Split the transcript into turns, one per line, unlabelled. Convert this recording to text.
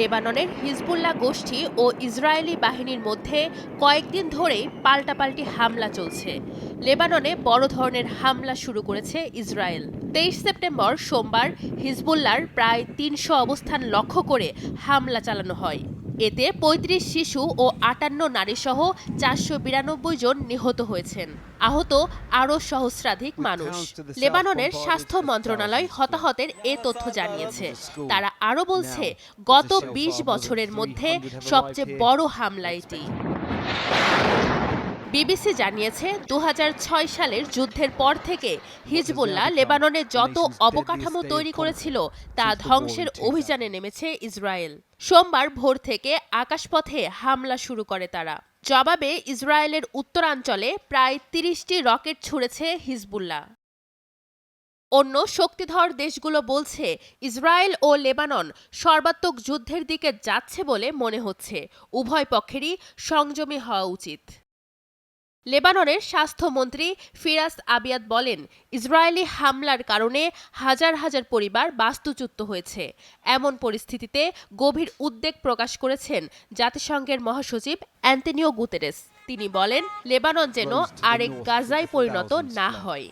লেবাননের হিজবুল্লাহ গোষ্ঠী ও ইসরায়েলি বাহিনীর মধ্যে কয়েকদিন ধরেই পাল্টাপাল্টি হামলা চলছে। লেবাননে বড় ধরনের হামলা শুরু করেছে ইসরায়েল। 23 সেপ্টেম্বর সোমবার হিজবুল্লাহর প্রায় 300 অবস্থান লক্ষ্য করে হামলা চালানো হয়। এতে 35 শিশু ও 58 নারীসহ 492 জন নিহত হয়েছেন। আহত আরও সহস্রাধিক মানুষ। লেবাননের স্বাস্থ্য মন্ত্রণালয় হতাহতের এ তথ্য জানিয়েছে। তারা আরও বলছে, গত 20 বছরের মধ্যে সবচেয়ে বড় হামলা এটি। বিবিসি জানিয়েছে 2006 সালের যুদ্ধের পর থেকে হিজবুল্লাহ লেবাননে যত অবকাঠামো তৈরি করেছিল তা ধ্বংসের অভিযানে নেমেছে ইসরায়েল। সোমবার ভোর থেকে আকাশপথে হামলা শুরু করে তারা। জবাবে ইসরায়েলের উত্তরাঞ্চলে প্রায় 30টি রকেট ছুড়েছে হিজবুল্লাহ। অন্য শক্তিধর দেশগুলো বলছে, ইসরায়েল ও লেবানন সর্বাত্মক যুদ্ধের দিকে যাচ্ছে বলে মনে হচ্ছে। উভয় পক্ষেরই সংযমী হওয়া উচিত। লেবাননের স্বাস্থ্যমন্ত্রী ফিরাস আবিয়াদ বলেন, ইসরায়েলি হামলার কারণে হাজার হাজার পরিবার বাস্তুচ্যুত হয়েছে। এমন পরিস্থিতিতে গভীর উদ্বেগ প্রকাশ করেছেন জাতিসংঘের মহাসচিব অ্যান্তোনিও গুতেরেস। তিনি বলেন, লেবানন যেন আরেক গাজায় পরিণত না হয়।